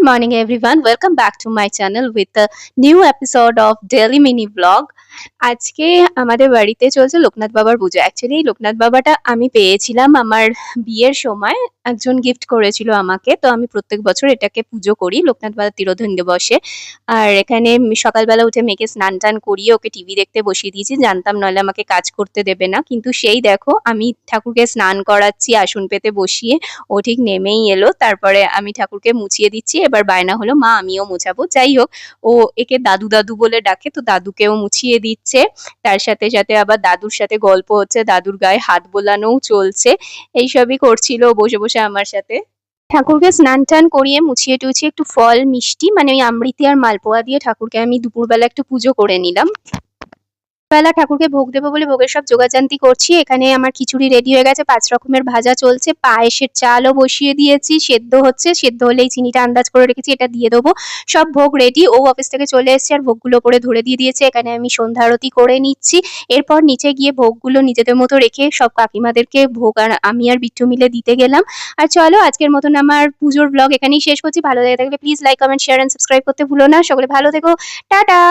morning, everyone. Welcome back to my channel with a new episode of Daily Mini Vlog. আজকে আমাদের বাড়িতে চলছে লোকনাথ বাবার পুজো। অ্যাকচুয়ালি লোকনাথ বাবাটা আমি পেয়েছিলাম আমার বিয়ের সময়। একজন গিফট করেছিল আমাকে। তো আমি প্রত্যেক বছর এটাকে পুজো করি লোকনাথ বাবার তিরোধান দিবসে। আর এখানে সকালবেলা উঠে মেয়েকে স্নান-টান করিয়ে ওকে টিভি দেখতে বসিয়ে দিয়েছি। জানতাম নইলে আমাকে কাজ করতে দেবে না। কিন্তু সেই দেখো আমি ঠাকুরকে স্নান করাচ্ছি আসন পেতে বসিয়ে। ও ঠিক নেমেই এলো। তারপরে আমি ঠাকুরকে মুছিয়ে দিচ্ছি। এবার বায়না হলো মা আমিও মোছাবো। যাই হোক ও একে দাদু দাদু বলে ডাকে, তো দাদুকেও মুছিয়ে দিচ্ছে। তার সাথে সাথে আবার দাদুর সাথে গল্প হচ্ছে, দাদুর গায়ে হাত বোলানোও চলছে। এইসবই করছিল বসে বসে আমার সাথে। ঠাকুরকে স্নান টান করিয়ে মুছিয়ে টুছিয়ে একটু ফল মিষ্টি মানে ওই আমৃতি আর মালপোয়া দিয়ে ঠাকুরকে আমি দুপুরবেলা একটু পুজো করে নিলাম। বেলা ঠাকুরকে ভোগ দেবো বলে ভোগের সব জোগাড়জান্তি করছি। এখানে আমার খিচুড়ি রেডি হয়ে গেছে, 5 রকমের ভাজা চলছে, পায়েসের চালও বসিয়ে দিয়েছি, সেদ্ধ হচ্ছে, সেদ্ধ হলেই চিনিটা আন্দাজ করে রেখেছি এটা দিয়ে দেবো। সব ভোগ রেডি। ও অফিস থেকে চলে এসছে আর ভোগগুলো ওপরে ধরে দিয়ে দিয়েছে। এখানে আমি সন্ধ্যা আরতি করে নিচ্ছি। এরপর নিচে গিয়ে ভোগগুলো নিজেদের মতো রেখে সব কাকিমাদেরকে ভোগ আর আমি আর বিট্টু মিলে দিতে গেলাম। আর চলো আজকের মতন আমার পুজোর ব্লগ এখানেই শেষ করছি। ভালো লেগে থাকলে please like, comment, share and subscribe করতে ভুলো না। সকলে ভালো থেকো। টাটা।